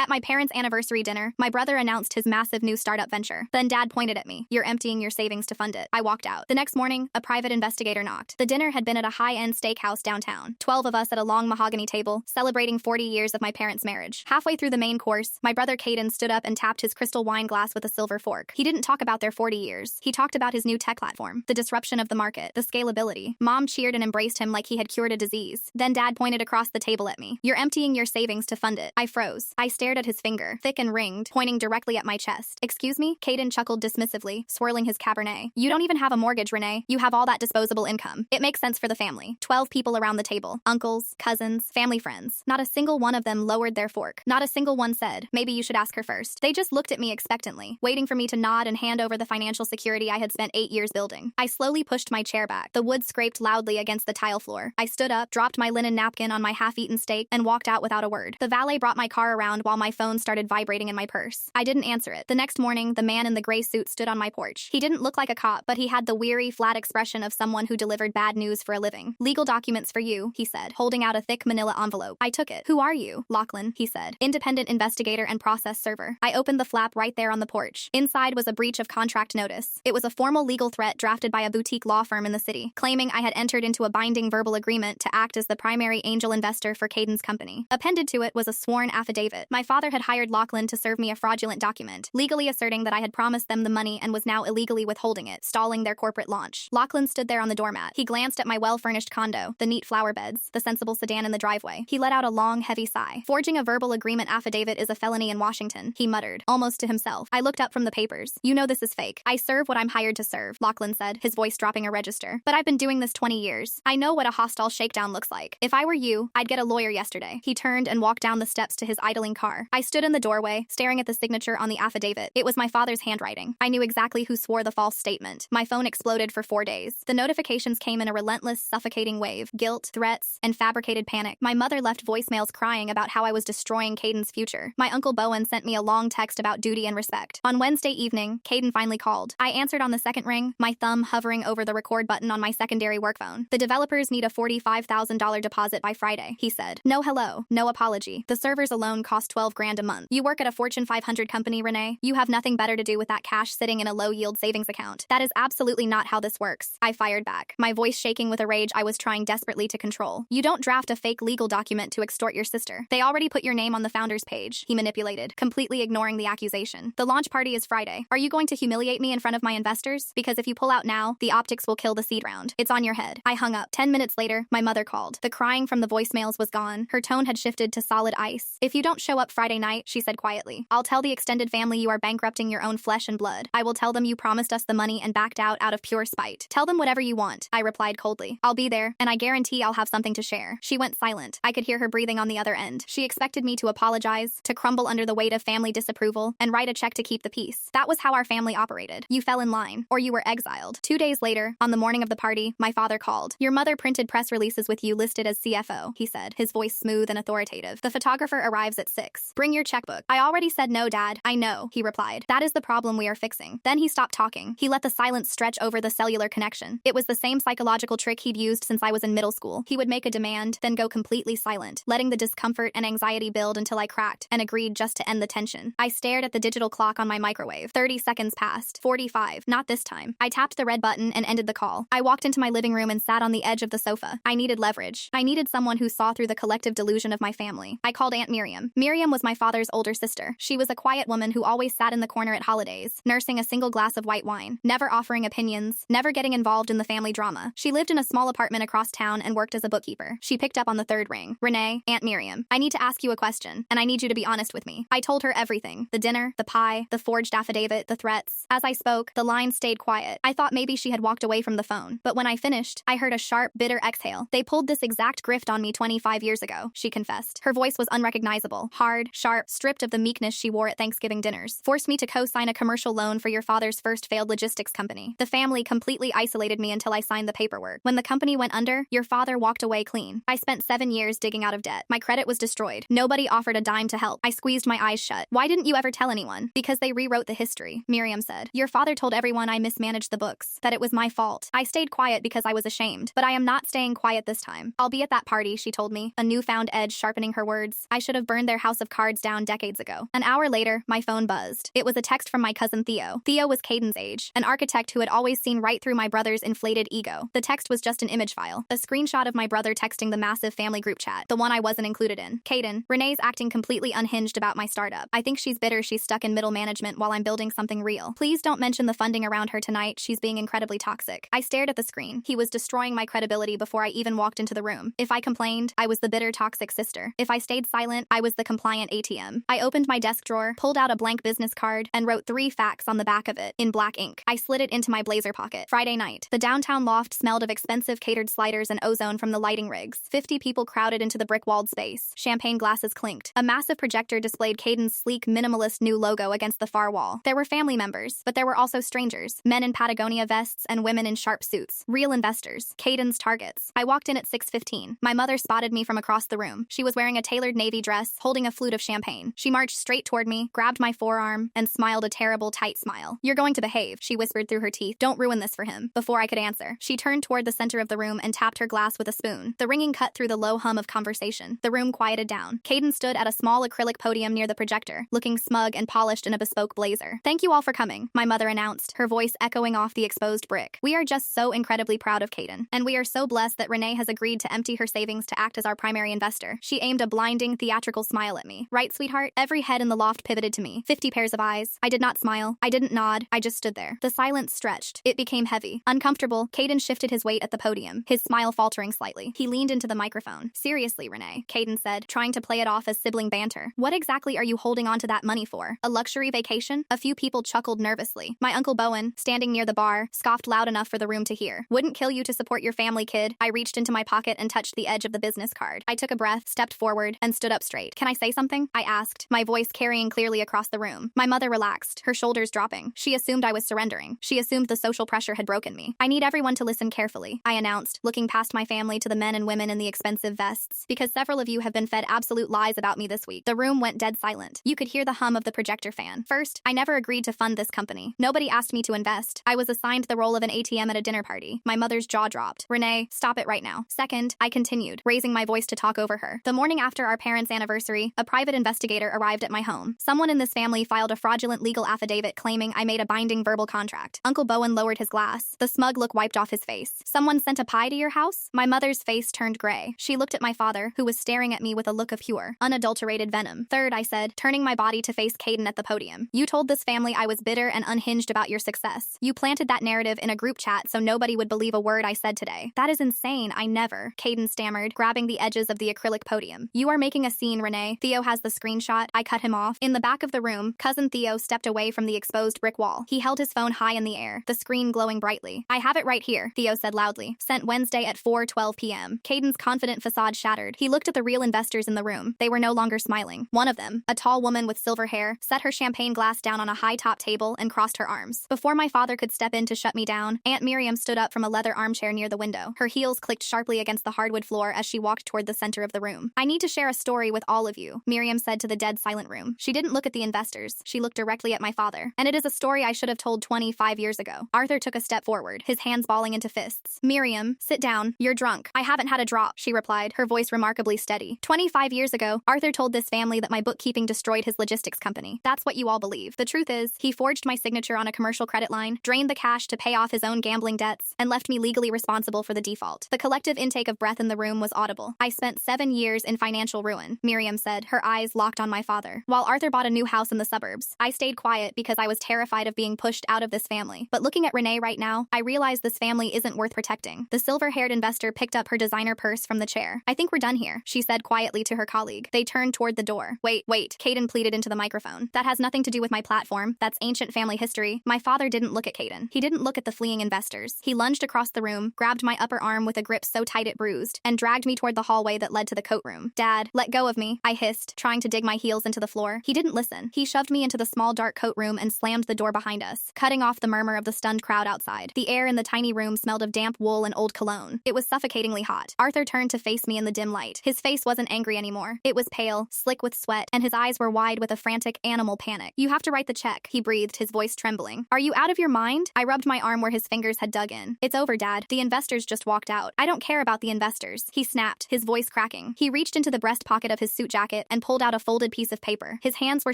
At my parents' anniversary dinner, my brother announced his massive new startup venture. Then Dad pointed at me. You're emptying your savings to fund it. I walked out. The next morning, a private investigator knocked. The dinner had been at a high-end steakhouse downtown. 12 of us at a long mahogany table, celebrating 40 years of my parents' marriage. Halfway through the main course, my brother Caden stood up and tapped his crystal wine glass with a silver fork. He didn't talk about their 40 years. He talked about his new tech platform, the disruption of the market, the scalability. Mom cheered and embraced him like he had cured a disease. Then Dad pointed across the table at me. You're emptying your savings to fund it. I froze. I stared at his finger, thick and ringed, pointing directly at my chest. Excuse me? Caden chuckled dismissively, swirling his Cabernet. You don't even have a mortgage, Renee. You have all that disposable income. It makes sense for the family. 12 people around the table. Uncles, cousins, family friends. Not a single one of them lowered their fork. Not a single one said, maybe you should ask her first. They just looked at me expectantly, waiting for me to nod and hand over the financial security I had spent 8 years building. I slowly pushed my chair back. The wood scraped loudly against the tile floor. I stood up, dropped my linen napkin on my half-eaten steak, and walked out without a word. The valet brought my car around while my phone started vibrating in my purse. I didn't answer it. The next morning, the man in the gray suit stood on my porch. He didn't look like a cop, but he had the weary, flat expression of someone who delivered bad news for a living. Legal documents for you, he said, holding out a thick manila envelope. I took it. Who are you? Lachlan, he said. Independent investigator and process server. I opened the flap right there on the porch. Inside was a breach of contract notice. It was a formal legal threat drafted by a boutique law firm in the city, claiming I had entered into a binding verbal agreement to act as the primary angel investor for Caden's company. Appended to it was a sworn affidavit. My father had hired Lachlan to serve me a fraudulent document, legally asserting that I had promised them the money and was now illegally withholding it, stalling their corporate launch. Lachlan stood there on the doormat. He glanced at my well-furnished condo, the neat flower beds, the sensible sedan in the driveway. He let out a long, heavy sigh. Forging a verbal agreement affidavit is a felony in Washington, he muttered, almost to himself. I looked up from the papers. You know this is fake. I serve what I'm hired to serve, Lachlan said, his voice dropping a register. But I've been doing this 20 years. I know what a hostile shakedown looks like. If I were you, I'd get a lawyer yesterday. He turned and walked down the steps to his idling car. I stood in the doorway, staring at the signature on the affidavit. It was my father's handwriting. I knew exactly who swore the false statement. My phone exploded for 4 days. The notifications came in a relentless, suffocating wave. Guilt, threats, and fabricated panic. My mother left voicemails crying about how I was destroying Caden's future. My Uncle Bowen sent me a long text about duty and respect. On Wednesday evening, Caden finally called. I answered on the second ring, my thumb hovering over the record button on my secondary work phone. The developers need a $45,000 deposit by Friday, he said. No hello, no apology. The servers alone cost 12 grand a month. You work at a Fortune 500 company, Renee. You have nothing better to do with that cash sitting in a low-yield savings account. That is absolutely not how this works. I fired back, my voice shaking with a rage I was trying desperately to control. You don't draft a fake legal document to extort your sister. They already put your name on the founder's page, he manipulated, completely ignoring the accusation. The launch party is Friday. Are you going to humiliate me in front of my investors? Because if you pull out now, the optics will kill the seed round. It's on your head. I hung up. 10 minutes later, my mother called. The crying from the voicemails was gone. Her tone had shifted to solid ice. If you don't show up Friday night, she said quietly, I'll tell the extended family you are bankrupting your own flesh and blood. I will tell them you promised us the money and backed out of pure spite. Tell them whatever you want, I replied coldly. I'll be there, and I guarantee I'll have something to share. She went silent. I could hear her breathing on the other end. She expected me to apologize, to crumble under the weight of family disapproval, and write a check to keep the peace. That was how our family operated. You fell in line, or you were exiled. 2 days later, on the morning of the party, my father called. Your mother printed press releases with you listed as CFO, he said, his voice smooth and authoritative. The photographer arrives at 6. Bring your checkbook. I already said no, Dad. I know, he replied. That is the problem we are fixing. Then he stopped talking. He let the silence stretch over the cellular connection. It was the same psychological trick he'd used since I was in middle school. He would make a demand, then go completely silent, letting the discomfort and anxiety build until I cracked and agreed just to end the tension. I stared at the digital clock on my microwave. 30 seconds passed. 45. Not this time. I tapped the red button and ended the call. I walked into my living room and sat on the edge of the sofa. I needed leverage. I needed someone who saw through the collective delusion of my family. I called Aunt Miriam. Miriam was my father's older sister. She was a quiet woman who always sat in the corner at holidays, nursing a single glass of white wine, never offering opinions, never getting involved in the family drama. She lived in a small apartment across town and worked as a bookkeeper. She picked up on the third ring. Renee, Aunt Miriam, I need to ask you a question, and I need you to be honest with me. I told her everything. The dinner, the pie, the forged affidavit, the threats. As I spoke, the line stayed quiet. I thought maybe she had walked away from the phone, but when I finished, I heard a sharp, bitter exhale. They pulled this exact grift on me 25 years ago, she confessed. Her voice was unrecognizable, hard, sharp, stripped of the meekness she wore at Thanksgiving dinners. Forced me to co-sign a commercial loan for your father's first failed logistics company. The family completely isolated me until I signed the paperwork. When the company went under, your father walked away clean. I spent 7 years digging out of debt. My credit was destroyed. Nobody offered a dime to help. I squeezed my eyes shut. Why didn't you ever tell anyone? Because they rewrote the history, Miriam said. Your father told everyone I mismanaged the books, that it was my fault. I stayed quiet because I was ashamed, but I am not staying quiet this time. I'll be at that party, she told me, a newfound edge sharpening her words. I should have burned their house of cards down decades ago. An hour later, my phone buzzed. It was a text from my cousin Theo. Theo was Caden's age, an architect who had always seen right through my brother's inflated ego. The text was just an image file, a screenshot of my brother texting the massive family group chat, the one I wasn't included in. Caden, Renee's acting completely unhinged about my startup. I think she's bitter she's stuck in middle management while I'm building something real. Please don't mention the funding around her tonight. She's being incredibly toxic. I stared at the screen. He was destroying my credibility before I even walked into the room. If I complained, I was the bitter, toxic sister. If I stayed silent, I was the compliant ATM. I opened my desk drawer, pulled out a blank business card, and wrote 3 facts on the back of it in black ink. I slid it into my blazer pocket. Friday night. The downtown loft smelled of expensive catered sliders and ozone from the lighting rigs. 50 people crowded into the brick-walled space. Champagne glasses clinked. A massive projector displayed Caden's sleek, minimalist new logo against the far wall. There were family members, but there were also strangers. Men in Patagonia vests and women in sharp suits. Real investors. Caden's targets. I walked in at 6:15. My mother spotted me from across the room. She was wearing a tailored navy dress, holding a flute of champagne. She marched straight toward me, grabbed my forearm, and smiled a terrible, tight smile. "You're going to behave," she whispered through her teeth. "Don't ruin this for him." Before I could answer, she turned toward the center of the room and tapped her glass with a spoon. The ringing cut through the low hum of conversation. The room quieted down. Caden stood at a small acrylic podium near the projector, looking smug and polished in a bespoke blazer. "Thank you all for coming," my mother announced, her voice echoing off the exposed brick. "We are just so incredibly proud of Caden, and we are so blessed that Renee has agreed to empty her savings to act as our primary investor." She aimed a blinding, theatrical smile at me. "Right, sweetheart?" Every head in the loft pivoted to me. 50 pairs of eyes. I did not smile. I didn't nod. I just stood there. The silence stretched. It became heavy. Uncomfortable, Caden shifted his weight at the podium, his smile faltering slightly. He leaned into the microphone. "Seriously, Renee," Caden said, trying to play it off as sibling banter. "What exactly are you holding on to that money for? A luxury vacation?" A few people chuckled nervously. My Uncle Bowen, standing near the bar, scoffed loud enough for the room to hear. "Wouldn't kill you to support your family, kid." I reached into my pocket and touched the edge of the business card. I took a breath, stepped forward, and stood up straight. "Can I say something?" I asked, my voice carrying clearly across the room. My mother relaxed, her shoulders dropping. She assumed I was surrendering. She assumed the social pressure had broken me. "I need everyone to listen carefully," I announced, looking past my family to the men and women in the expensive vests, "because several of you have been fed absolute lies about me this week." The room went dead silent. You could hear the hum of the projector fan. First, I never agreed to fund this company. Nobody asked me to invest. I was assigned the role of an ATM at a dinner party. My mother's jaw dropped. "Renee, stop it right now." Second, I continued, raising my voice to talk over her. "The morning after our parents' anniversary, a private investigator arrived at my home. Someone in this family filed a fraudulent legal affidavit claiming I made a binding verbal contract." Uncle Bowen lowered his glass. The smug look wiped off his face. "Someone sent a pie to your house?" My mother's face turned gray. She looked at my father, who was staring at me with a look of pure, unadulterated venom. "Third," I said, turning my body to face Caden at the podium, "you told this family I was bitter and unhinged about your success. You planted that narrative in a group chat so nobody would believe a word I said today." "That is insane. I never," Caden stammered, grabbing the edges of the acrylic podium. "You are making a scene, Renee." Theo has the screenshot. I cut him off. In the back of the room, cousin Theo stepped away from the exposed brick wall. He held his phone high in the air, the screen glowing brightly. "I have it right here," Theo said loudly. "Sent Wednesday at 4:12 p.m. Caden's confident facade shattered. He looked at the real investors in the room. They were no longer smiling. One of them, a tall woman with silver hair, set her champagne glass down on a high-top table and crossed her arms. Before my father could step in to shut me down, Aunt Miriam stood up from a leather armchair near the window. Her heels clicked sharply against the hardwood floor as she walked toward the center of the room. "I need to share a story with all of you," Miriam said to the dead silent room. She didn't look at the investors. She looked directly at my father. "And it is a story I should have told 25 years ago." Arthur took a step forward, his hands balling into fists. "Miriam, sit down. You're drunk." "I haven't had a drop," she replied, her voice remarkably steady. 25 years ago, Arthur told this family that my bookkeeping destroyed his logistics company. That's what you all believe. The truth is, he forged my signature on a commercial credit line, drained the cash to pay off his own gambling debts, and left me legally responsible for the default. The collective intake of breath in the room was audible. "I spent 7 years in financial ruin," Miriam said, her eyes locked on my father. "While Arthur bought a new house in the suburbs, I stayed quiet because I was terrified of being pushed out of this family. But looking at Renee right now, I realize this family isn't worth protecting." The silver-haired investor picked up her designer purse from the chair. "I think we're done here," she said quietly to her colleague. They turned toward the door. Wait, Caden pleaded into the microphone. "That has nothing to do with my platform. That's ancient family history." My father didn't look at Caden. He didn't look at the fleeing investors. He lunged across the room, grabbed my upper arm with a grip so tight it bruised, and dragged me toward the hallway that led to the coat room. "Dad, let go of me," I hissed, trying to dig my heels into the floor. He didn't listen. He shoved me into the small dark coat room and slammed the door behind us, cutting off the murmur of the stunned crowd outside. The air in the tiny room smelled of damp wool and old cologne. It was suffocatingly hot. Arthur turned to face me in the dim light. His face wasn't angry anymore. It was pale, slick with sweat, and his eyes were wide with a frantic animal panic. "You have to write the check," he breathed, his voice trembling. "Are you out of your mind?" I rubbed my arm where his fingers had dug in. "It's over, Dad. The investors just walked out." "I don't care about the investors," he snapped, his voice cracking. He reached into the breast pocket of his suit jacket and pulled out a folded piece of paper. His hands were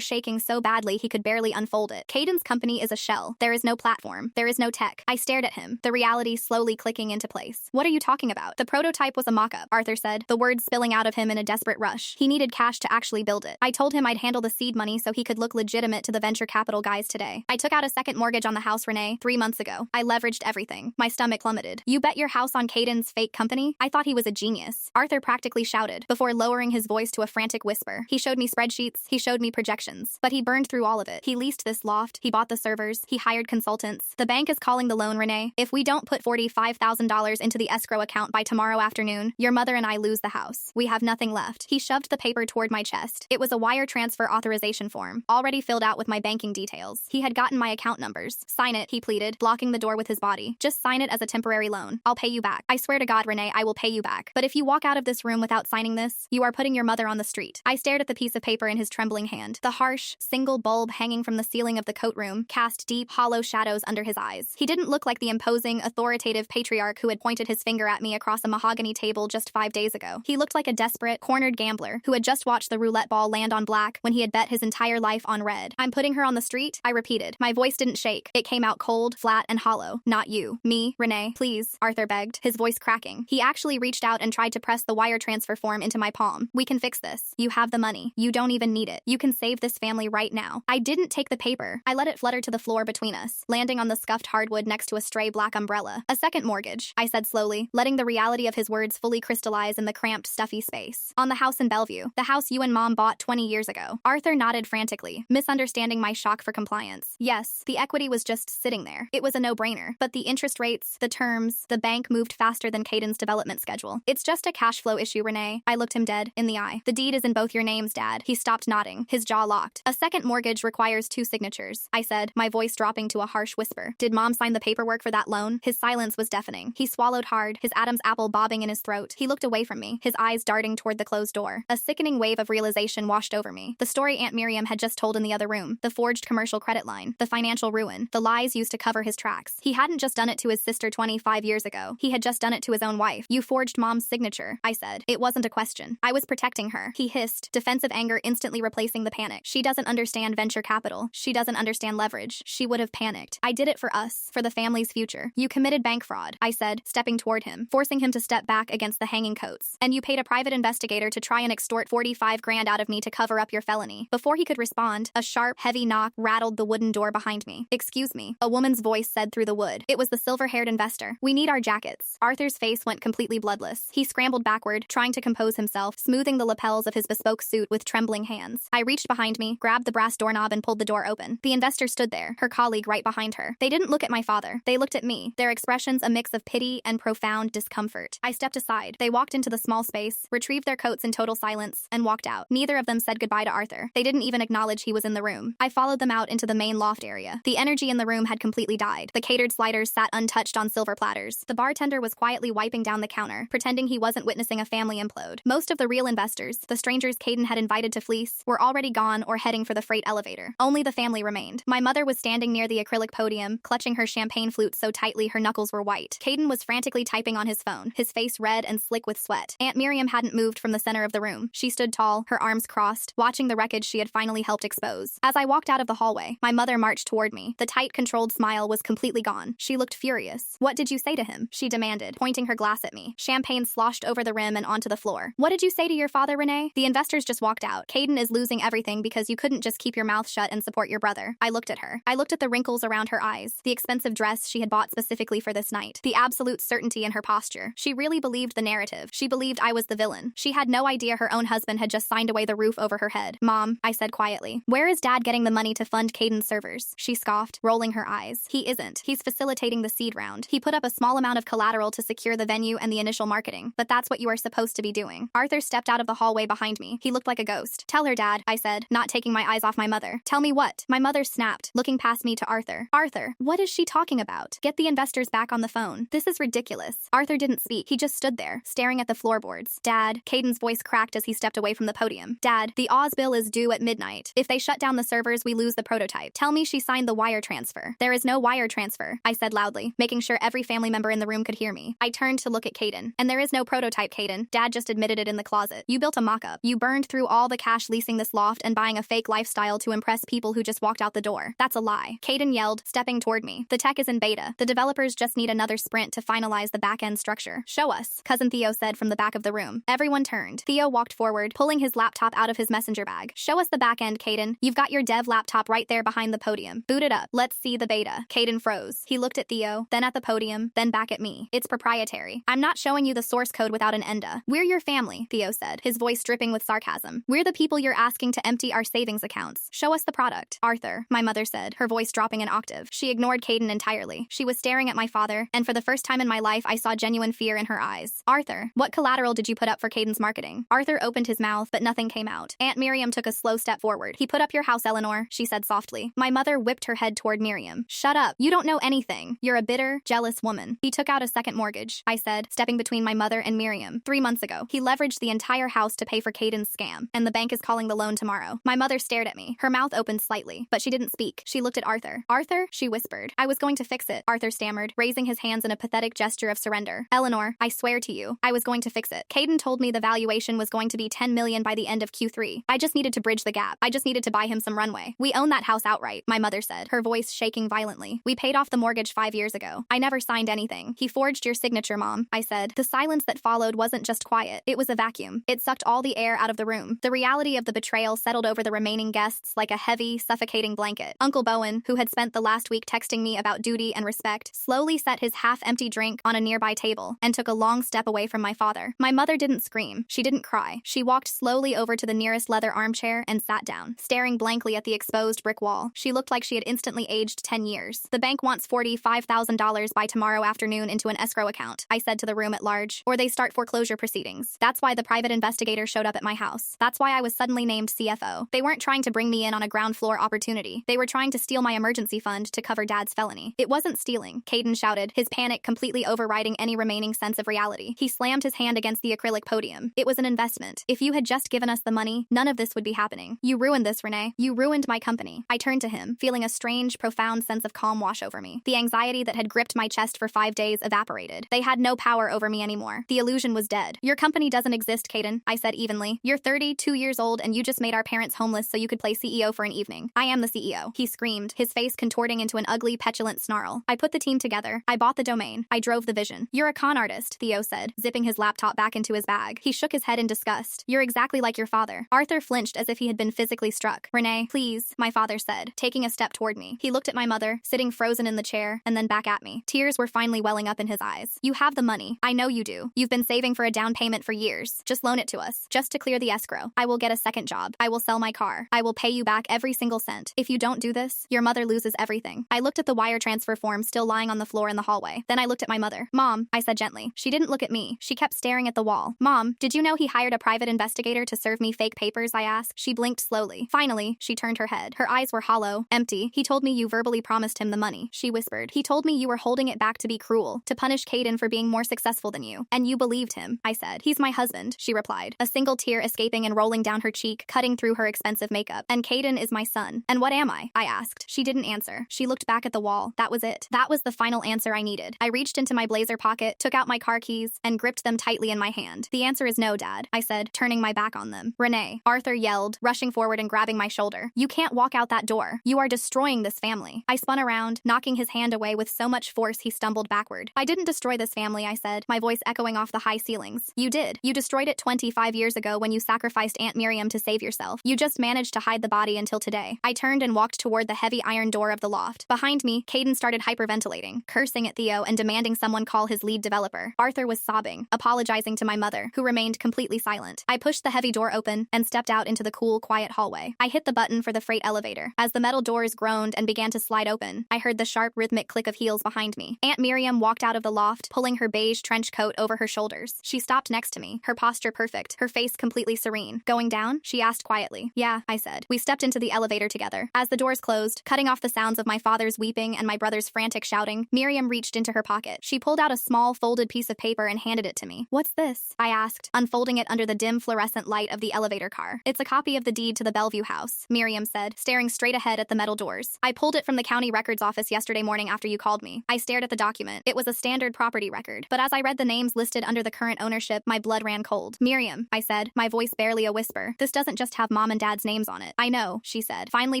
shaking so badly he could barely unfold it. Caden's company is a shell. There is no platform. There is no tech. I stared at him, the reality slowly clicking into place. What are you talking about? The prototype was a mock-up, Arthur said, the words spilling out of him in a desperate rush. He needed cash to actually build it. I told him I'd handle the seed money so he could look legitimate to the venture capital guys today. I took out a second mortgage on the house, Renee, 3 months ago. I leveraged everything. My stomach plummeted. You bet your house on Caden's fake company? I thought he was a genius. Arthur practically shouted, before lowering his voice to a frantic whisper. He showed me spreadsheets. He showed me projections. But he burned through all of it. He leased this loft. He bought the servers. He hired consultants. The bank is calling the loan, Renee. If we don't put $45,000 into the escrow account by tomorrow afternoon, your mother and I lose the house. We have nothing left. He shoved the paper toward my chest. It was a wire transfer authorization form, already filled out with my banking details. He had gotten my account numbers. Sign it, he pleaded, blocking the door with his body. Just sign it as a temporary loan. I'll pay you back. I swear to God, Renee, I will pay you back. But if you walk out of this room without signing this, you are putting your mother on the street. I stared at the piece of paper in his trembling hand. The harsh, single bulb hanging from the ceiling of the coat room cast deep, hollow shadows under his eyes. He didn't look like the imposing, authoritative patriarch who had pointed his finger at me across a mahogany table just 5 days ago. He looked like a desperate, cornered gambler who had just watched the roulette ball land on black when he had bet his entire life on red. I'm putting her on the street? I repeated. My voice didn't shake. It came out cold, flat, and hollow. Not you. Me, Renee. Please, Arthur begged, his voice cracking. He actually reached out and tried to press the wire transfer form into my palm. We can fix this. You have the money. You don't even need it. You can save this family right now. I didn't take the paper. I let it flutter to the floor between us, landing on the scuffed hardwood next to a stray black umbrella. A second mortgage, I said slowly, letting the reality of his words fully crystallize in the cramped, stuffy space. On the house in Bellevue, the house you and Mom bought 20 years ago. Arthur nodded frantically, misunderstanding my shock for compliance. Yes, the equity was just sitting there. It was a no-brainer. But the interest rates, the terms, the bank moved faster than Caden's development schedule. It's just a cash flow issue, Renee. I looked him dead in the eye. The deed is in both your names, Dad. He stopped nodding, his jaw locked. A second mortgage requires 2 signatures, I said, my voice dropping to a harsh whisper. Did Mom sign the paperwork for that loan? His silence was deafening. He swallowed hard, his Adam's apple bobbing in his throat. He looked away from me, his eyes darting toward the closed door. A sickening wave of realization washed over me. The story Aunt Miriam had just told in the other room, the forged commercial credit line, the financial ruin, the lies used to cover his tracks. He hadn't just done it to his sister 25 years ago. He had just done it to his own wife. You forged Mom's signature, I said. It wasn't a question. I was protecting her. He hissed, defensive anger instantly replacing the panic. She doesn't understand venture capital. She doesn't understand leverage. She would have panicked. I did it for us, for the family's future. You committed bank fraud, I said, stepping toward him, forcing him to step back against the hanging coats. And you paid a private investigator to try and extort 45 grand out of me to cover up your felony. Before he could respond, a sharp, heavy knock rattled the wooden door behind me. Excuse me, a woman's voice said through the wood. It was the silver-haired investor. We need our jackets. Arthur's face went completely bloodless. He scrambled backward, trying to compose himself, smoothing the lapels of his bespoke suit with trembling hands. I reached behind me, grabbed the brass doorknob and pulled the door open. The investor stood there, her colleague right behind her. They didn't look at my father. They looked at me, their expressions a mix of pity and profound discomfort. I stepped aside. They walked into the small space, retrieved their coats in total silence, and walked out. Neither of them said goodbye to Arthur. They didn't even acknowledge he was in the room. I followed them out into the main loft area. The energy in the room had completely died. The catered sliders sat untouched on silver platters. The bartender was quietly wiping down the counter, pretending he wasn't witnessing a family implode. Most of the real investors, the strangers Caden had invited to fleece, were already gone or heading for the freight elevator. Only the family remained. My mother was standing near the acrylic podium, clutching her champagne flute so tightly her knuckles were white. Caden was frantically typing on his phone, his face red and slick with sweat. Aunt Miriam hadn't moved from the center of the room. She stood tall, her arms crossed, watching the wreckage she had finally helped expose. As I walked out of the hallway, my mother marched toward me. The tight, controlled smile was completely gone. She looked furious. What did you say to him? She demanded, pointing her glass at me. Champagne sloshed over the rim and onto the floor. What did you say to your father, Renee? The investors just walked out. Caden is losing everything because you couldn't just keep your mouth shut and support your brother. I looked at her. I looked at the wrinkles around her eyes, the expensive dress she had bought specifically for this night, the absolute certainty in her posture. She really believed the narrative. She believed I was the villain. She had no idea her own husband had just signed away the roof over her head. Mom, I said quietly, where is Dad getting the money to fund Caden's servers? She scoffed, rolling her eyes. He isn't. He's facilitating the seed round. He put up a small amount of collateral to secure the venue and the initial marketing, but that's what you are supposed to be doing. Arthur stepped out of the hallway behind me. He looked like a ghost. Tell her, Dad, I said, not taking my eyes off my mother. Tell me what? My mother snapped, looking past me to Arthur. Arthur, what is she talking about? Get the investors back on the phone. This is ridiculous. Arthur didn't speak. He just stood there, staring at the floorboards. Dad, Caden's voice cracked as he stepped away from the podium. Dad, the Oz bill is due at midnight. If they shut down the servers, we lose the prototype. Tell me she signed the wire transfer. There is no wire transfer, I said loudly, making sure every family member in the room could hear me. I turned to look at Caden. And there is no prototype, Caden. Dad just admitted it in the closet. You built a mock-up. You burned burned through all the cash leasing this loft and buying a fake lifestyle to impress people who just walked out the door. That's a lie. Caden yelled, stepping toward me. The tech is in beta. The developers just need another sprint to finalize the back-end structure. Show us, Cousin Theo said from the back of the room. Everyone turned. Theo walked forward, pulling his laptop out of his messenger bag. Show us the back-end, Caden. You've got your dev laptop right there behind the podium. Boot it up. Let's see the beta. Caden froze. He looked at Theo, then at the podium, then back at me. It's proprietary. I'm not showing you the source code without an ENDA. We're your family, Theo said, his voice dripping with sarcasm. We're the people you're asking to empty our savings accounts. Show us the product. Arthur, my mother said, her voice dropping an octave. She ignored Caden entirely. She was staring at my father, and for the first time in my life, I saw genuine fear in her eyes. Arthur, what collateral did you put up for Caden's marketing? Arthur opened his mouth, but nothing came out. Aunt Miriam took a slow step forward. He put up your house, Eleanor, she said softly. My mother whipped her head toward Miriam. Shut up. You don't know anything. You're a bitter, jealous woman. He took out a second mortgage, I said, stepping between my mother and Miriam. 3 months ago, he leveraged the entire house to pay for Caden's scam, and the bank is calling the loan tomorrow. My mother stared at me. Her mouth opened slightly, but she didn't speak. She looked at Arthur. Arthur, she whispered. I was going to fix it, Arthur stammered, raising his hands in a pathetic gesture of surrender. Eleanor, I swear to you, I was going to fix it. Caden told me the valuation was going to be $10 million by the end of Q3. I just needed to bridge the gap. I just needed to buy him some runway. We own that house outright, my mother said, her voice shaking violently. We paid off the mortgage 5 years ago. I never signed anything. He forged your signature, Mom, I said. The silence that followed wasn't just quiet. It was a vacuum. It sucked all the air out of the room. The reality of the betrayal settled over the remaining guests like a heavy, suffocating blanket. Uncle Bowen, who had spent the last week texting me about duty and respect, slowly set his half-empty drink on a nearby table and took a long step away from my father. My mother didn't scream. She didn't cry. She walked slowly over to the nearest leather armchair and sat down, staring blankly at the exposed brick wall. She looked like she had instantly aged 10 years. The bank wants $45,000 by tomorrow afternoon into an escrow account, I said to the room at large, or they start foreclosure proceedings. That's why the private investigator showed up at my house. That's why I was suddenly named CFO. They weren't trying to bring me in on a ground floor opportunity. They were trying to steal my emergency fund to cover Dad's felony. It wasn't stealing, Caden shouted, his panic completely overriding any remaining sense of reality. He slammed his hand against the acrylic podium. It was an investment. If you had just given us the money, none of this would be happening. You ruined this, Renee. You ruined my company. I turned to him, feeling a strange, profound sense of calm wash over me. The anxiety that had gripped my chest for 5 days evaporated. They had no power over me anymore. The illusion was dead. Your company doesn't exist, Caden, I said evenly. You're 32 years old and you just made our parents homeless so you could play CEO for an evening. I am the CEO, he screamed, his face contorting into an ugly, petulant snarl. I put the team together. I bought the domain. I drove the vision. You're a con artist, Theo said, zipping his laptop back into his bag. He shook his head in disgust. You're exactly like your father. Arthur flinched as if he had been physically struck. Renee, please, my father said, taking a step toward me. He looked at my mother, sitting frozen in the chair, and then back at me. Tears were finally welling up in his eyes. You have the money. I know you do. You've been saving for a down payment for years. Just loan it to us. Just to clear the escrow. I will get a second job. I will sell my car. I will pay you back every single cent. If you don't do this, your mother loses everything. I looked at the wire transfer form still lying on the floor in the hallway. Then I looked at my mother. Mom, I said gently. She didn't look at me. She kept staring at the wall. Mom, did you know he hired a private investigator to serve me fake papers? I asked. She blinked slowly. Finally, she turned her head. Her eyes were hollow, empty. He told me you verbally promised him the money, she whispered. He told me you were holding it back to be cruel, to punish Caden for being more successful than you. And you believed him, I said. He's my husband, she replied, a single tear escaping and rolling down her cheek, cutting through her expensive makeup. And Caden is my son. And what am I asked. She didn't answer. She looked back at the wall. That was it. That was the final answer I needed. I reached into my blazer pocket, took out my car keys, and gripped them tightly in my hand. The answer is no, Dad, I said, turning my back on them. Renee, Arthur yelled, rushing forward and grabbing my shoulder. You can't walk out that door. You are destroying this family. I spun around, knocking his hand away with so much force he stumbled backward. I didn't destroy this family, I said, my voice echoing off the high ceilings. You did. You destroyed it 25 years ago when you sacrificed Aunt Miriam to save yourself. You just managed to hide the body until today. I turned and walked toward the heavy iron door of the loft. Behind me, Caden started hyperventilating, cursing at Theo and demanding someone call his lead developer. Arthur was sobbing, apologizing to my mother, who remained completely silent. I pushed the heavy door open and stepped out into the cool, quiet hallway. I hit the button for the freight elevator. As the metal doors groaned and began to slide open, I heard the sharp, rhythmic click of heels behind me. Aunt Miriam walked out of the loft, pulling her beige trench coat over her shoulders. She stopped next to me, her posture perfect, her face completely serene. Going down? She asked quietly. Yeah, I said. We stepped into the elevator together. As the doors closed, cutting off the sounds of my father's weeping and my brother's frantic shouting, Miriam reached into her pocket. She pulled out a small, folded piece of paper and handed it to me. What's this? I asked, unfolding it under the dim fluorescent light of the elevator car. It's a copy of the deed to the Bellevue house, Miriam said, staring straight ahead at the metal doors. I pulled it from the county records office yesterday morning after you called me. I stared at the document. It was a standard property record, but as I read the names listed under the current ownership, my blood ran cold. Miriam, I said, my voice voice barely a whisper. This doesn't just have mom and dad's names on it. I know, she said, finally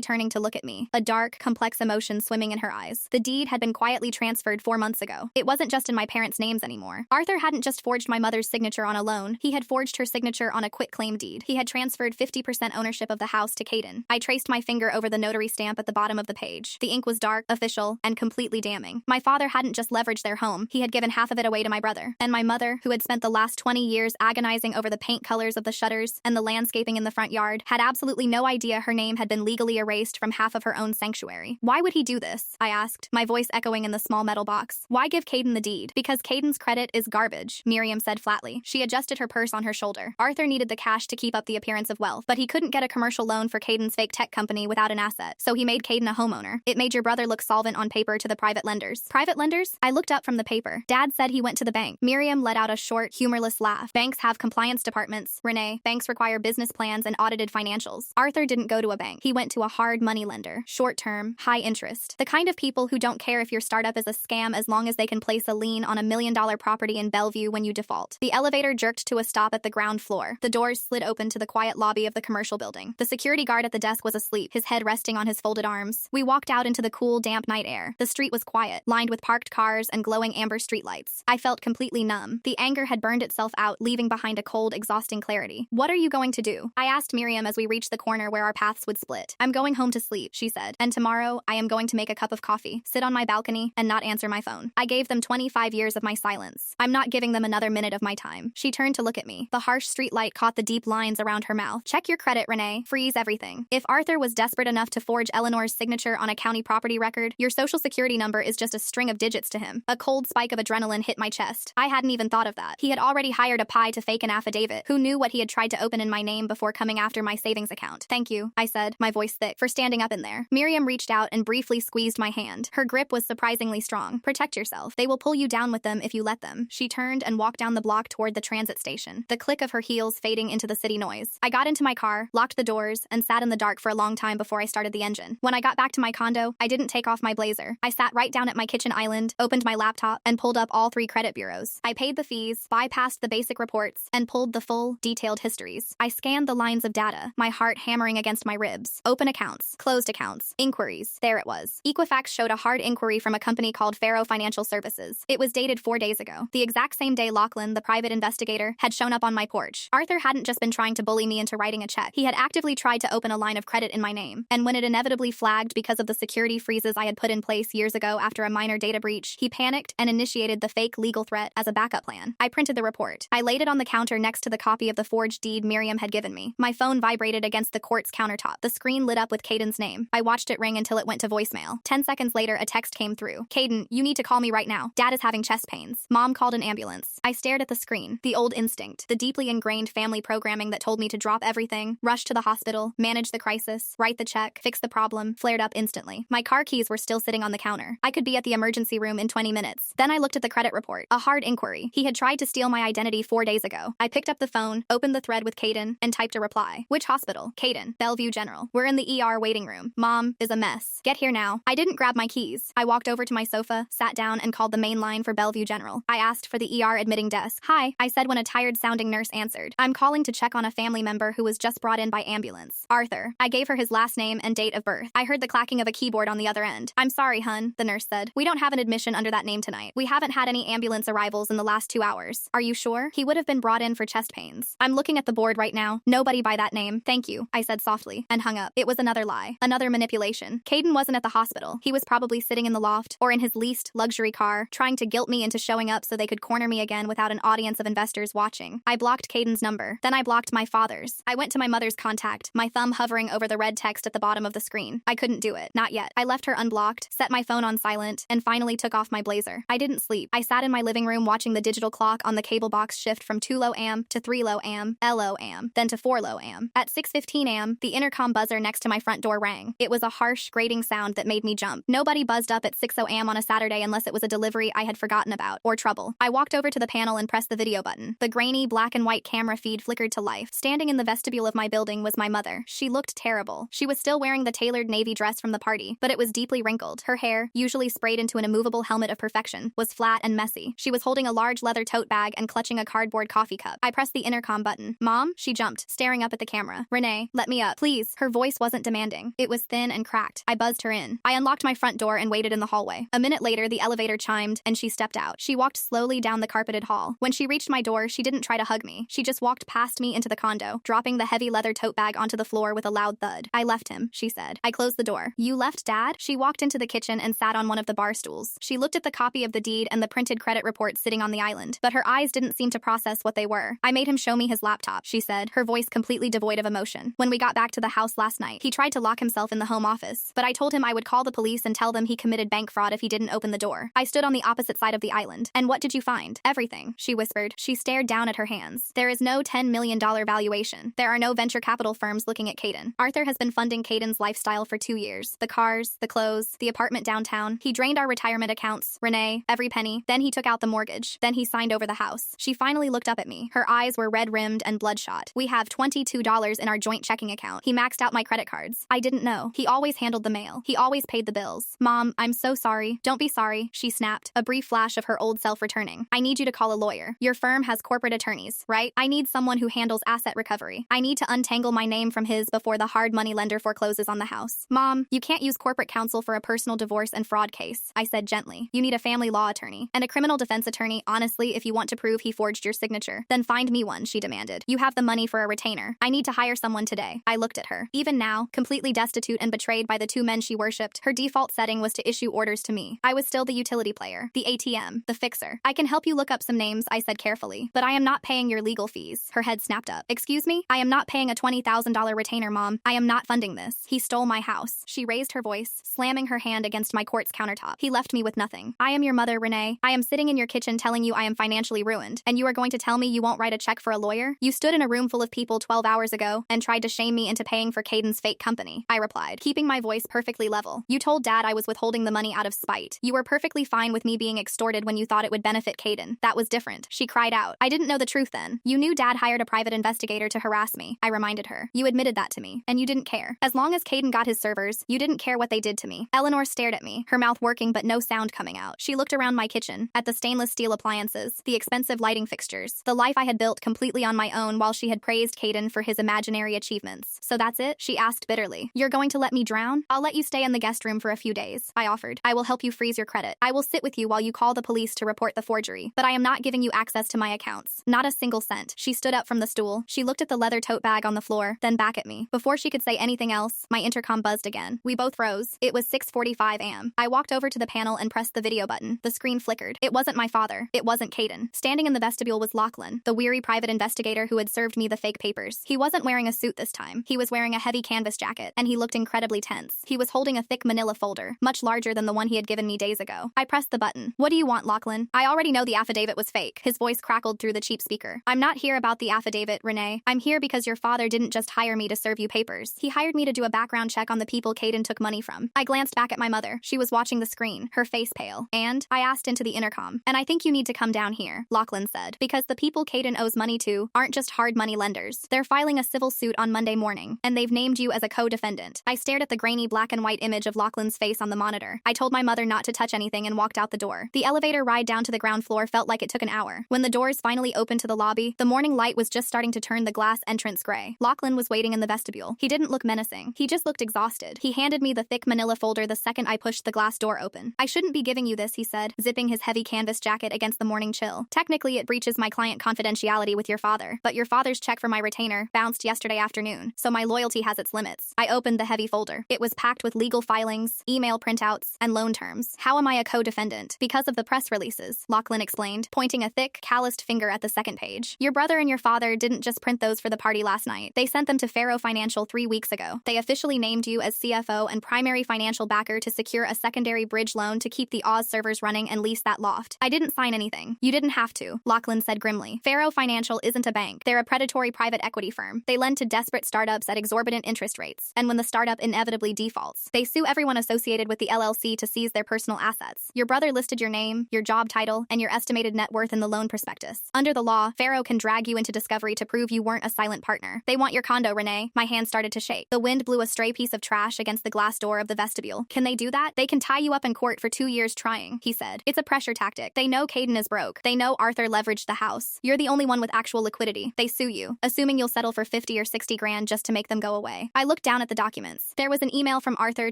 turning to look at me, a dark, complex emotion swimming in her eyes. The deed had been quietly transferred 4 months ago. It wasn't just in my parents' names anymore. Arthur hadn't just forged my mother's signature on a loan, he had forged her signature on a quitclaim deed. He had transferred 50% ownership of the house to Caden. I traced my finger over the notary stamp at the bottom of the page. The ink was dark, official, and completely damning. My father hadn't just leveraged their home, he had given half of it away to my brother. And my mother, who had spent the last 20 years agonizing over the paint colors of the shutters and the landscaping in the front yard, had absolutely no idea her name had been legally erased from half of her own sanctuary. Why would he do this? I asked, my voice echoing in the small metal box. Why give Caden the deed? Because Caden's credit is garbage, Miriam said flatly. She adjusted her purse on her shoulder. Arthur needed the cash to keep up the appearance of wealth, but he couldn't get a commercial loan for Caden's fake tech company without an asset, so he made Caden a homeowner. It made your brother look solvent on paper to the private lenders. Private lenders? I looked up from the paper. Dad said he went to the bank. Miriam let out a short, humorless laugh. Banks have compliance departments, Renee. Banks require business plans and audited financials. Arthur didn't go to a bank. He went to a hard money lender. Short-term, high interest. The kind of people who don't care if your startup is a scam as long as they can place a lien on $1 million property in Bellevue when you default. The elevator jerked to a stop at the ground floor. The doors slid open to the quiet lobby of the commercial building. The security guard at the desk was asleep, his head resting on his folded arms. We walked out into the cool, damp night air. The street was quiet, lined with parked cars and glowing amber streetlights. I felt completely numb. The anger had burned itself out, leaving behind a cold, exhausting clarity. What are you going to do? I asked Miriam as we reached the corner where our paths would split. I'm going home to sleep, she said. And tomorrow, I am going to make a cup of coffee, sit on my balcony, and not answer my phone. I gave them 25 years of my silence. I'm not giving them another minute of my time. She turned to look at me. The harsh streetlight caught the deep lines around her mouth. Check your credit, Renee. Freeze everything. If Arthur was desperate enough to forge Eleanor's signature on a county property record, your social security number is just a string of digits to him. A cold spike of adrenaline hit my chest. I hadn't even thought of that. He had already hired a pie to fake an affidavit. Who knew what he had tried to open in my name before coming after my savings account? Thank you, I said, my voice thick, for standing up in there. Miriam reached out and briefly squeezed my hand. Her grip was surprisingly strong. Protect yourself. They will pull you down with them if you let them. She turned and walked down the block toward the transit station, the click of her heels fading into the city noise. I got into my car, locked the doors, and sat in the dark for a long time before I started the engine. When I got back to my condo, I didn't take off my blazer. I sat right down at my kitchen island, opened my laptop, and pulled up all 3 credit bureaus. I paid the fees, bypassed the basic reports, and pulled the full, detailed histories. I scanned the lines of data, my heart hammering against my ribs. Open accounts, closed accounts, inquiries. There it was. Equifax showed a hard inquiry from a company called Faro Financial Services. It was dated 4 days ago, the exact same day Lachlan, the private investigator, had shown up on my porch. Arthur hadn't just been trying to bully me into writing a check. He had actively tried to open a line of credit in my name. And when it inevitably flagged because of the security freezes I had put in place years ago after a minor data breach, he panicked and initiated the fake legal threat as a backup plan. I printed the report. I laid it on the counter next to the copy of the forged deed Miriam had given me. My phone vibrated against the court's countertop. The screen lit up with Caden's name. I watched it ring until it went to voicemail. 10 seconds later, a text came through. Caden, you need to call me right now. Dad is having chest pains. Mom called an ambulance. I stared at the screen. The old instinct, the deeply ingrained family programming that told me to drop everything, rush to the hospital, manage the crisis, write the check, fix the problem, flared up instantly. My car keys were still sitting on the counter. I could be at the emergency room in 20 minutes. Then I looked at the credit report. A hard inquiry. He had tried to steal my identity 4 days ago. I picked up the phone, opened the thread with Caden, and typed a reply. Which hospital? Caden. Bellevue General. We're in the ER waiting room. Mom is a mess. Get here now. I didn't grab my keys. I walked over to my sofa, sat down, and called the main line for Bellevue General. I asked for the ER admitting desk. Hi, I said when a tired-sounding nurse answered. I'm calling to check on a family member who was just brought in by ambulance. Arthur. I gave her his last name and date of birth. I heard the clacking of a keyboard on the other end. I'm sorry, hun, the nurse said. We don't have an admission under that name tonight. We haven't had any ambulance arrivals in the last 2 hours. Are you sure? He would have been brought in for chest pains. I'm looking at the board right now. Nobody by that name. Thank you, I said softly, and hung up. It was another lie. Another manipulation. Caden wasn't at the hospital. He was probably sitting in the loft, or in his leased luxury car, trying to guilt me into showing up so they could corner me again without an audience of investors watching. I blocked Caden's number. Then I blocked my father's. I went to my mother's contact, my thumb hovering over the red text at the bottom of the screen. I couldn't do it. Not yet. I left her unblocked, set my phone on silent, and finally took off my blazer. I didn't sleep. I sat in my living room watching the digital clock on the cable box shift from 2 low am to 3 low am, LO am, then to 4 low am. At 6:15 am, the intercom buzzer next to my front door rang. It was a harsh, grating sound that made me jump. Nobody buzzed up at 6:00 am on a Saturday unless it was a delivery I had forgotten about, or trouble. I walked over to the panel and pressed the video button. The grainy, black and white camera feed flickered to life. Standing in the vestibule of my building was my mother. She looked terrible. She was still wearing the tailored navy dress from the party, but it was deeply wrinkled. Her hair, usually sprayed into an immovable helmet of perfection, was flat and messy. She was holding a large leather tote bag and clutching a cardboard coffee cup. I pressed the intercom button. Caden. Mom? She jumped, staring up at the camera. Renee, let me up, please. Her voice wasn't demanding. It was thin and cracked. I buzzed her in. I unlocked my front door and waited in the hallway. A minute later, the elevator chimed, and she stepped out. She walked slowly down the carpeted hall. When she reached my door, she didn't try to hug me. She just walked past me into the condo, dropping the heavy leather tote bag onto the floor with a loud thud. I left him, she said. I closed the door. You left, Dad? She walked into the kitchen and sat on one of the bar stools. She looked at the copy of the deed and the printed credit report sitting on the island, but her eyes didn't seem to process what they were. I made him show me his laptop, she said, her voice completely devoid of emotion. When we got back to the house last night, he tried to lock himself in the home office, but I told him I would call the police and tell them he committed bank fraud if he didn't open the door. I stood on the opposite side of the island. And what did you find? Everything, she whispered. She stared down at her hands. There is no $10 million valuation. There are no venture capital firms looking at Caden. Arthur has been funding Caden's lifestyle for 2 years. The cars, the clothes, the apartment downtown. He drained our retirement accounts, Renee, every penny. Then he took out the mortgage. Then he signed over the house. She finally looked up at me. Her eyes were red-rimmed and bloodshot. We have $22 in our joint checking account. He maxed out my credit cards. I didn't know. He always handled the mail. He always paid the bills. Mom, I'm so sorry. Don't be sorry, she snapped, a brief flash of her old self returning. I need you to call a lawyer. Your firm has corporate attorneys, right? I need someone who handles asset recovery. I need to untangle my name from his before the hard money lender forecloses on the house. Mom, you can't use corporate counsel for a personal divorce and fraud case, I said gently. You need a family law attorney and a criminal defense attorney. Honestly, if you want to prove he forged your signature, then find me one, she demanded. You have the money for a retainer. I need to hire someone today. I looked at her. Even now, completely destitute and betrayed by the 2 men she worshipped, her default setting was to issue orders to me. I was still the utility player, the ATM, the fixer. I can help you look up some names, I said carefully, but I am not paying your legal fees. Her head snapped up. Excuse me? I am not paying a $20,000 retainer, Mom. I am not funding this. He stole my house. She raised her voice, slamming her hand against my quartz countertop. He left me with nothing. I am your mother, Renee. I am sitting in your kitchen telling you I am financially ruined, and you are going to tell me you won't write a check for a lawyer? You stood in a room full of people 12 hours ago and tried to shame me into paying for Caden's fake company. I replied, keeping my voice perfectly level. You told Dad I was withholding the money out of spite. You were perfectly fine with me being extorted when you thought it would benefit Caden. That was different. She cried out. I didn't know the truth then. You knew Dad hired a private investigator to harass me. I reminded her. You admitted that to me, and you didn't care. As long as Caden got his servers, you didn't care what they did to me. Eleanor stared at me, her mouth working but no sound coming out. She looked around my kitchen, at the stainless steel appliances, the expensive lighting fixtures, the life I had built completely on my own while she had praised Caden for his imaginary achievements. So that's it? She asked bitterly. You're going to let me drown? I'll let you stay in the guest room for a few days, I offered. I will help you freeze your credit. I will sit with you while you call the police to report the forgery, but I am not giving you access to my accounts. Not a single cent. She stood up from the stool. She looked at the leather tote bag on the floor, then back at me. Before she could say anything else, my intercom buzzed again. We both rose. It was 6:45 a.m. I walked over to the panel and pressed the video button. The screen flickered. It wasn't my father. It wasn't Caden. Standing in the vestibule was Lachlan, the weary private investigator who had served me the fake papers. He wasn't wearing a suit this time. He was wearing a heavy canvas jacket, and he looked incredibly tense. He was holding a thick manila folder, much larger than the one he had given me days ago. I pressed the button. What do you want, Lachlan? I already know the affidavit was fake. His voice crackled through the cheap speaker. I'm not here about the affidavit, Renee. I'm here because your father didn't just hire me to serve you papers. He hired me to do a background check on the people Caden took money from. I glanced back at my mother. She was watching the screen, her face pale. And I asked into the intercom. And I think you need to come down here, Lachlan said, because the people Caden owes money to aren't just hard money lenders. They're filing a civil suit on Monday morning, and they've named you as a co-defendant. I stared at the grainy black and white image of Lachlan's face on the monitor. I told my mother not to touch anything and walked out the door. The elevator ride down to the ground floor felt like it took an hour. When the doors finally opened to the lobby, the morning light was just starting to turn the glass entrance gray. Lachlan was waiting in the vestibule. He didn't look menacing. He just looked exhausted. He handed me the thick manila folder the second I pushed the glass door open. I shouldn't be giving you this, he said, zipping his heavy canvas jacket against the morning chill. Technically, it breaches my client confidentiality with your father, but your father's check for my retainer bounced yesterday afternoon, so my loyalty has its limits. I opened the heavy folder. It was packed with legal filings, email printouts, and loan terms. How am I a co-defendant? Because of the press releases, Lachlan explained, pointing a thick, calloused finger at the second page. Your brother and your father didn't just print those for the party last night. They sent them to Faro Financial 3 weeks ago. They officially named you as CFO and primary financial backer to secure a secondary bridge loan to keep the Oz servers running and lease that loft. I didn't sign anything. You didn't have to, Lachlan said grimly. Faro Financial isn't a bank. They're a predatory private equity firm. They lend to desperate startups at exorbitant interest rates, and when the startup inevitably defaults, they sue everyone associated with the LLC to seize their personal assets. Your brother listed your name, your job title, and your estimated net worth in the loan prospectus. Under the law, Faro can drag you into discovery to prove you weren't a silent partner. They want your condo, Renee. My hand started to shake. The wind blew a stray piece of trash against the glass door of the vestibule. Can they do that? They can tie you up in court for 2 years trying, he said. It's a pressure tactic. They know Caden is broke. They know Arthur leveraged the house. You're the only one with actual liquidity. property. They sue you, assuming you'll settle for 50 or 60 grand just to make them go away. I looked down at the documents. There was an email from Arthur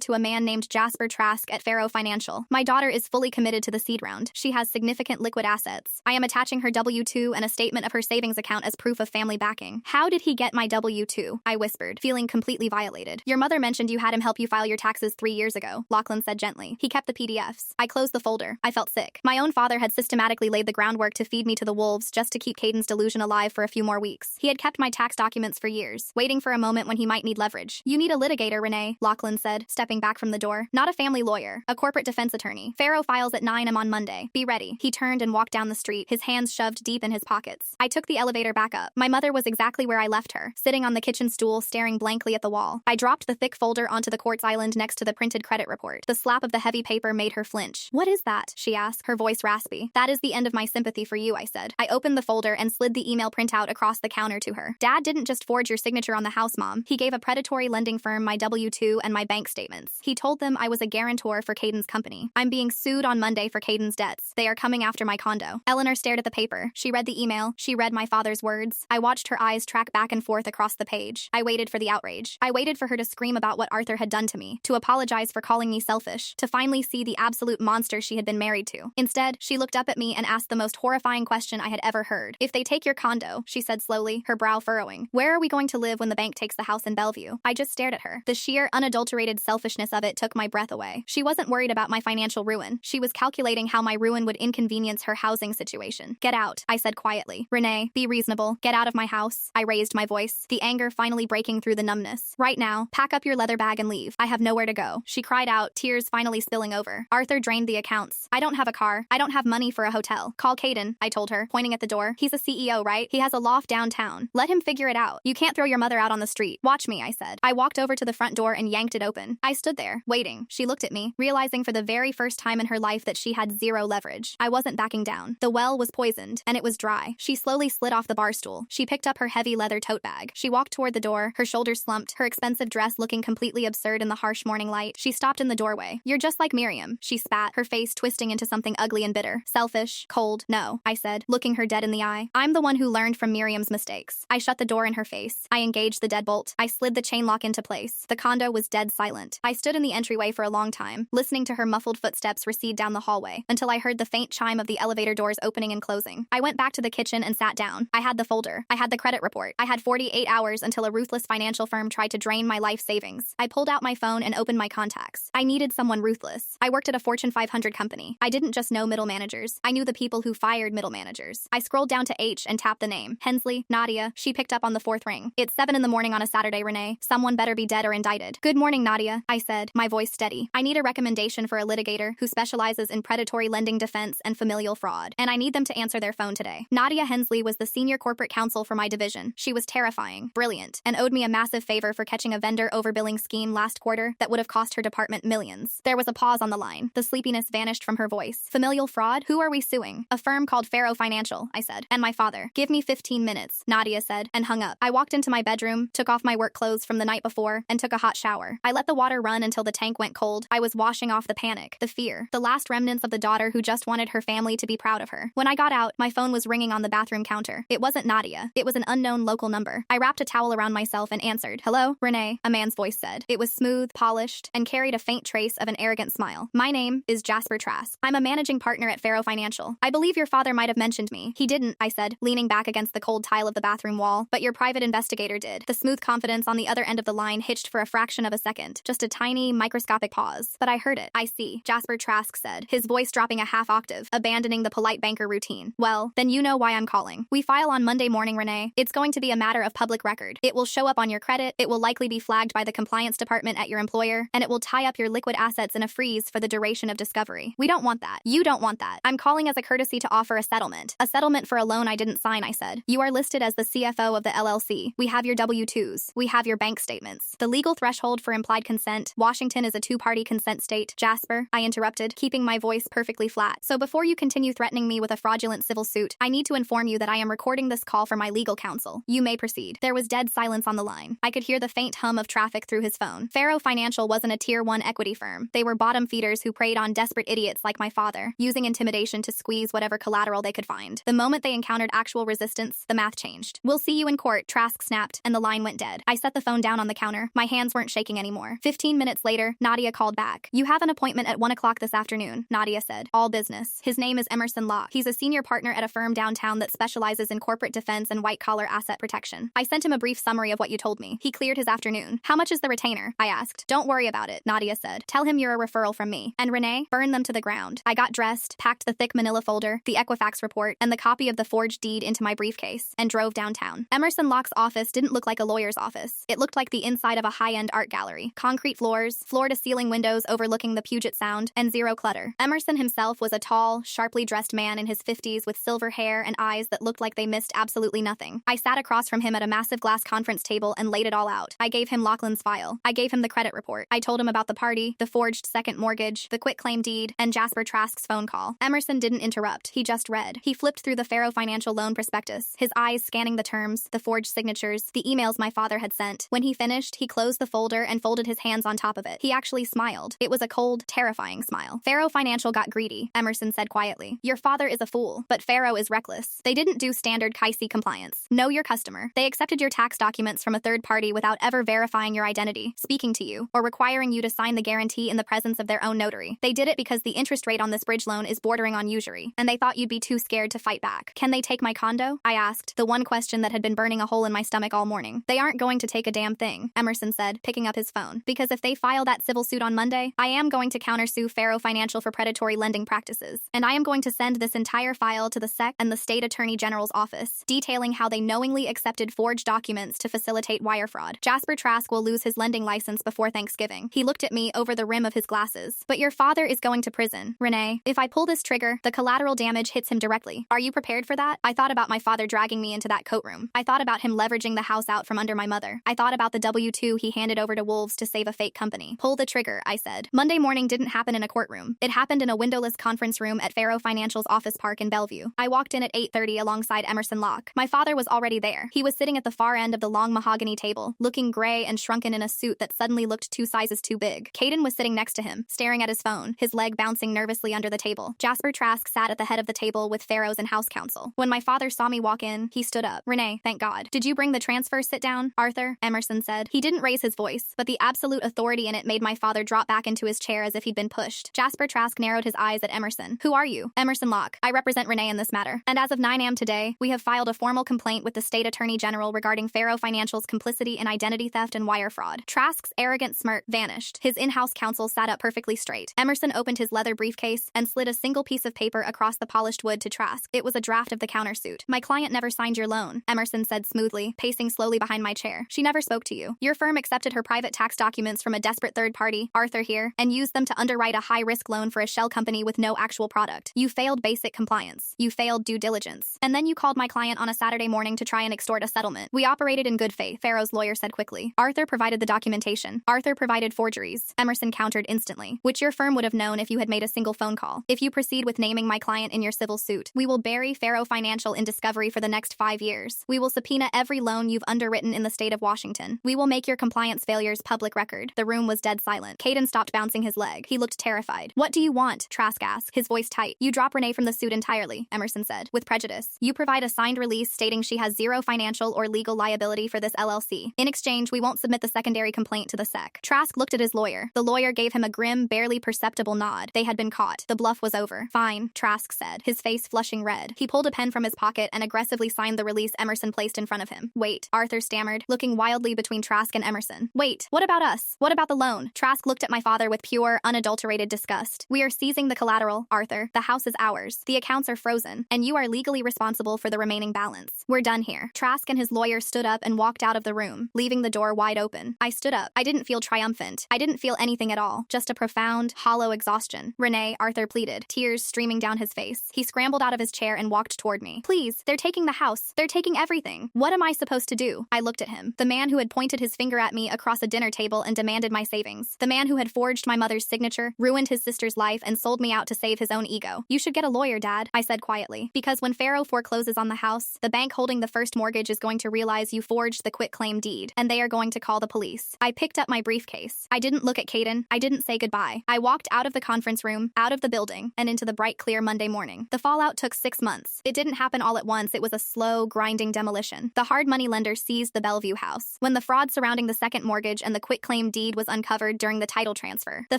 to a man named Jasper Trask at Faro Financial. My daughter is fully committed to the seed round. She has significant liquid assets. I am attaching her W-2 and a statement of her savings account as proof of family backing. How did he get my W-2? I whispered, feeling completely violated. Your mother mentioned you had him help you file your taxes 3 years ago, Lachlan said gently. He kept the PDFs. I closed the folder. I felt sick. My own father had systematically laid the groundwork to feed me to the wolves just to keep Caden's delusion alive for a few more weeks. He had kept my tax documents for years, waiting for a moment when he might need leverage. You need a litigator, Renee, Lachlan said, stepping back from the door. Not a family lawyer, a corporate defense attorney. Faro files at 9 a.m. on Monday. Be ready. He turned and walked down the street, his hands shoved deep in his pockets. I took the elevator back up. My mother was exactly where I left her, sitting on the kitchen stool staring blankly at the wall. I dropped the thick folder onto the quartz island next to the printed credit report. The slap of the heavy paper made her flinch. What is that? She asked, her voice raspy. That is the end of my sympathy for you, I said. I opened the folder and slid the email printout across the counter to her. Dad didn't just forge your signature on the house, Mom. He gave a predatory lending firm my W-2 and my bank statements. He told them I was a guarantor for Caden's company. I'm being sued on Monday for Caden's debts. They are coming after my condo. Eleanor stared at the paper. She read the email. She read my father's words. I watched her eyes track back and forth across the page. I waited for the outrage. I waited for her to scream about what Arthur had done to me, to apologize for calling me selfish, to finally see the absolute monster she had been married to. Instead, she looked up at me and asked the most horrifying question I had ever heard. If they take your condo, she said slowly, her brow furrowing, where are we going to live when the bank takes the house in Bellevue? I just stared at her. The sheer, unadulterated selfishness of it took my breath away. She wasn't worried about my financial ruin. She was calculating how my ruin would inconvenience her housing situation. Get out, I said quietly. Renee, be reasonable. Get out of my house. I raised my voice, the anger finally breaking through the numbness. Right now, pack up your leather bag and leave. I have nowhere to go. She cried out, tears finally spilling over. Arthur drained the accounts. I don't have a car. I don't have money for a hotel. Call Caden, I told her, pointing at the door. He's a CEO, right? He has a loft downtown. Let him figure it out. You can't throw your mother out on the street. Watch me, I said. I walked over to the front door and yanked it open. I stood there, waiting. She looked at me, realizing for the very first time in her life that she had zero leverage. I wasn't backing down. The well was poisoned, and it was dry. She slowly slid off the bar stool. She picked up her heavy leather tote bag. She walked toward the door, her shoulders slumped, her expensive dress looking completely absurd in the harsh morning light. She stopped in the doorway. You're just like Miriam, she spat, her face twisting into something ugly and bitter. Selfish, cold, no, I said, looking her dead in the eye. I'm the one who learned from Miriam's mistakes. I shut the door in her face. I engaged the deadbolt. I slid the chain lock into place. The condo was dead silent. I stood in the entryway for a long time, listening to her muffled footsteps recede down the hallway, until I heard the faint chime of the elevator doors opening and closing. I went back to the kitchen and sat down. I had the folder. I had the credit report. I had 48 hours until a ruthless financial firm tried to drain my life savings. I pulled out my phone and opened my contacts. I needed someone ruthless. I worked at a Fortune 500 company. I didn't just know middle managers. I knew the people who fired middle managers. I scrolled down to H and tapped the name. Hensley, Nadia. She picked up on the fourth ring. It's 7 in the morning on a Saturday, Renee. Someone better be dead or indicted. Good morning, Nadia, I said, my voice steady. I need a recommendation for a litigator who specializes in predatory lending defense and familial fraud, and I need them to answer their phone today. Nadia Hensley was the senior corporate counsel for my division. She was terrifying, brilliant, and owed me a massive favor for catching a vendor overbilling scheme last quarter that would have cost her department millions. There was a pause on the line. The sleepiness vanished from her voice. Familial fraud? Who are we suing? A firm called Faro Financial, I said. And my father. Give me 15 minutes, Nadia said, and hung up. I walked into my bedroom, took off my work clothes from the night before, and took a hot shower. I let the water run until the tank went cold. I was washing off the panic, the fear, the last remnants of the daughter who just wanted her family to be proud of her. When I got out, my phone was ringing on the bathroom counter. It wasn't Nadia. It was an unknown local number. I wrapped a towel around myself and answered. Hello, Renee, a man's voice said. It was smooth, polished, and carried a faint trace of an arrogant smile. My name is Jasper Trask. I'm a managing partner at Faro Financial. I believe your father might have mentioned me. He didn't, I said, leaning back against the cold tile of the bathroom wall, but your private investigator did. The smooth confidence on the other end of the line hitched for a fraction of a second, just a tiny, microscopic pause. But I heard it. I see, Jasper Trask said, his voice dropping a half octave, abandoning the polite banker routine. Well, then you know why I'm calling. We file on Monday morning, Renee. It's going to be a matter of public record. It will show up on your credit, it will likely be flagged by the compliance department at your employer, and it will tie up your liquid assets in a freeze for the duration of discovery. We don't want that. You don't want that. I'm calling as a courtesy to offer a settlement. A settlement for a loan I didn't sign, I said. You are listed as the CFO of the LLC. We have your W-2s. We have your bank statements. The legal threshold for implied consent. Washington is a two-party consent state. Jasper, I interrupted, keeping my voice perfectly flat. So before you continue threatening me with a fraudulent civil suit, I need to inform you that I am recording this call for my legal counsel. You may proceed. There was dead silence on the line. I could hear the faint hum of traffic through his phone. Faro Financial wasn't a tier 1 equity firm. They were bottom feeders who preyed on desperate idiots like my father, using intimidation to squeeze whatever collateral they could find. The moment they encountered actual resistance, months, the math changed. We'll see you in court, Trask snapped, and the line went dead. I set the phone down on the counter. My hands weren't shaking anymore. 15 minutes later, Nadia called back. You have an appointment at 1 o'clock this afternoon, Nadia said. All business. His name is Emerson Locke. He's a senior partner at a firm downtown that specializes in corporate defense and white-collar asset protection. I sent him a brief summary of what you told me. He cleared his afternoon. How much is the retainer? I asked. Don't worry about it, Nadia said. Tell him you're a referral from me. And Renee, burn them to the ground. I got dressed, packed the thick manila folder, the Equifax report, and the copy of the forged deed into my briefcase, and drove downtown. Emerson Locke's office didn't look like a lawyer's office. It looked like the inside of a high-end art gallery. Concrete floors, floor-to-ceiling windows overlooking the Puget Sound, and zero clutter. Emerson himself was a tall, sharply dressed man in his 50s with silver hair and eyes that looked like they missed absolutely nothing. I sat across from him at a massive glass conference table and laid it all out. I gave him Lachlan's file. I gave him the credit report. I told him about the party, the forged second mortgage, the quitclaim deed, and Jasper Trask's phone call. Emerson didn't interrupt. He just read. He flipped through the Faro Financial loan prospectus, his eyes scanning the terms, the forged signatures, the emails my father had sent. When he finished, he closed the folder and folded his hands on top of it. He actually smiled. It was a cold, terrifying smile. Faro Financial got greedy, Emerson said quietly. Your father is a fool, but Faro is reckless. They didn't do standard KYC compliance. Know your customer. They accepted your tax documents from a third party without ever verifying your identity, speaking to you, or requiring you to sign the guarantee in the presence of their own notary. They did it because the interest rate on this bridge loan is bordering on usury, and they thought you'd be too scared to fight back. Can they take my condo? I asked, the one question that had been burning a hole in my stomach all morning. They aren't going to take a damn thing, Emerson said, picking up his phone. Because if they file that civil suit on Monday, I am going to countersue Faro Financial for predatory lending practices, and I am going to send this entire file to the SEC and the State Attorney General's office, detailing how they knowingly accepted forged documents to facilitate wire fraud. Jasper Trask will lose his lending license before Thanksgiving. He looked at me over the rim of his glasses. But your father is going to prison. Renee, if I pull this trigger, the collateral damage hits him directly. Are you prepared for that? I thought about my father dragging me into that coat room. I thought about him leveraging the house out from under my mother. I thought about the W-2 he handed over to wolves to save a fake company. Pull the trigger, I said. Monday morning didn't happen in a courtroom. It happened in a windowless conference room at Faro Financial's office park in Bellevue. I walked in at 8:30 alongside Emerson Locke. My father was already there. He was sitting at the far end of the long mahogany table, looking gray and shrunken in a suit that suddenly looked 2 sizes too big. Caden was sitting next to him, staring at his phone, his leg bouncing nervously under the table. Jasper Trask sat at the head of the table with Faro's and house counsel. When my father saw me walk in, he stood up. Renee, thank God. Did you bring the transfer? Sit down, Arthur, Emerson said. He didn't raise his voice, but the absolute authority in it made my father drop back into his chair as if he'd been pushed. Jasper Trask narrowed his eyes at Emerson. Who are you? Emerson Locke. I represent Renee in this matter. And as of 9 a.m. today, we have filed a formal complaint with the State Attorney General regarding Faro Financial's complicity in identity theft and wire fraud. Trask's arrogant smirk vanished. His in-house counsel sat up perfectly straight. Emerson opened his leather briefcase and slid a single piece of paper across the polished wood to Trask. It was a draft of the countersuit. My client never signed your loan, Emerson said smoothly, pacing slowly behind my chair. She never spoke to you. Your firm accepted her private tax documents from a desperate third party, Arthur here, and used them to underwrite a high-risk loan for a shell company with no actual product. You failed basic compliance. You failed due diligence. And then you called my client on a Saturday morning to try and extort a settlement. We operated in good faith, Faro's lawyer said quickly. Arthur provided the documentation. Arthur provided forgeries, Emerson countered instantly, which your firm would have known if you had made a single phone call. If you proceed with naming my client in your civil suit, we will bury Faro Financial in discovery for the next 5 years. We will subpoena every loan you've underwritten in the state of Washington. We will make your compliance failures public record. The room was dead silent. Caden stopped bouncing his leg. He looked terrified. What do you want? Trask asked, his voice tight. You drop Renee from the suit entirely, Emerson said, with prejudice. You provide a signed release stating she has zero financial or legal liability for this LLC. In exchange, we won't submit the secondary complaint to the SEC. Trask looked at his lawyer. The lawyer gave him a grim, barely perceptible nod. They had been caught. The bluff was over. Fine, Trask said, his face flushing red. He pulled a pen from his pocket and aggressively signed the release Emerson placed in front of him. Wait, Arthur stammered, looking wildly between Trask and Emerson. Wait, what about us? What about the loan? Trask looked at my father with pure, unadulterated disgust. We are seizing the collateral, Arthur. The house is ours. The accounts are frozen, and you are legally responsible for the remaining balance. We're done here. Trask and his lawyer stood up and walked out of the room, leaving the door wide open. I stood up. I didn't feel triumphant. I didn't feel anything at all. Just a profound, hollow exhaustion. Renee, Arthur pleaded, tears streaming down his face. He scrambled out of his chair and walked toward me. Please, they're taking the house. They're taking everything. What am I supposed to do? I looked at him. The man who had pointed his finger at me across a dinner table and demanded my savings. The man who had forged my mother's signature, ruined his sister's life, and sold me out to save his own ego. You should get a lawyer, Dad, I said quietly. Because when Faro forecloses on the house, the bank holding the first mortgage is going to realize you forged the quitclaim deed, and they are going to call the police. I picked up my briefcase. I didn't look at Caden. I didn't say goodbye. I walked out of the conference room, out of the building, and into the bright, clear Monday morning. The fallout took 6 months. It didn't happen all at once. It was was a slow, grinding demolition. The hard money lender seized the Bellevue house. When the fraud surrounding the second mortgage and the quitclaim deed was uncovered during the title transfer, the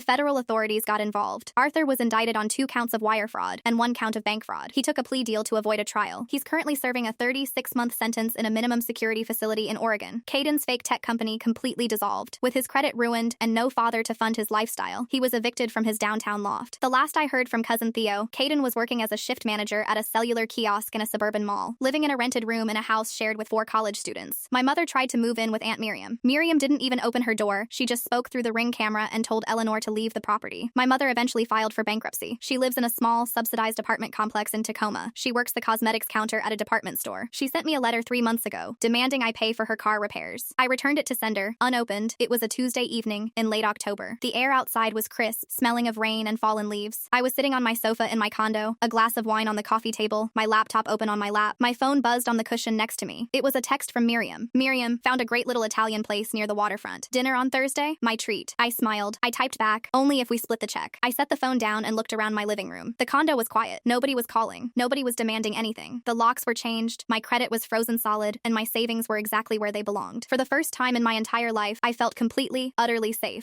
federal authorities got involved. Arthur was indicted on 2 counts of wire fraud and 1 count of bank fraud. He took a plea deal to avoid a trial. He's currently serving a 36-month sentence in a minimum security facility in Oregon. Caden's fake tech company completely dissolved. With his credit ruined and no father to fund his lifestyle, he was evicted from his downtown loft. The last I heard from cousin Theo, Caden was working as a shift manager at a cellular kiosk in a suburban mall, living in a rented room in a house shared with 4 college students. My mother tried to move in with Aunt Miriam. Miriam didn't even open her door. She just spoke through the Ring camera and told Eleanor to leave the property. My mother eventually filed for bankruptcy. She lives in a small, subsidized apartment complex in Tacoma. She works the cosmetics counter at a department store. She sent me a letter 3 months ago, demanding I pay for her car repairs. I returned it to sender, unopened. It was a Tuesday evening in late October. The air outside was crisp, smelling of rain and fallen leaves. I was sitting on my sofa in my condo, a glass of wine on the coffee table, my laptop open on my lap. My phone buzzed on the cushion next to me. It was a text from Miriam. Miriam found a great little Italian place near the waterfront. Dinner on Thursday? My treat. I smiled. I typed back, only if we split the check. I set the phone down and looked around my living room. The condo was quiet. Nobody was calling. Nobody was demanding anything. The locks were changed. My credit was frozen solid, and my savings were exactly where they belonged. For the first time in my entire life, I felt completely, utterly safe.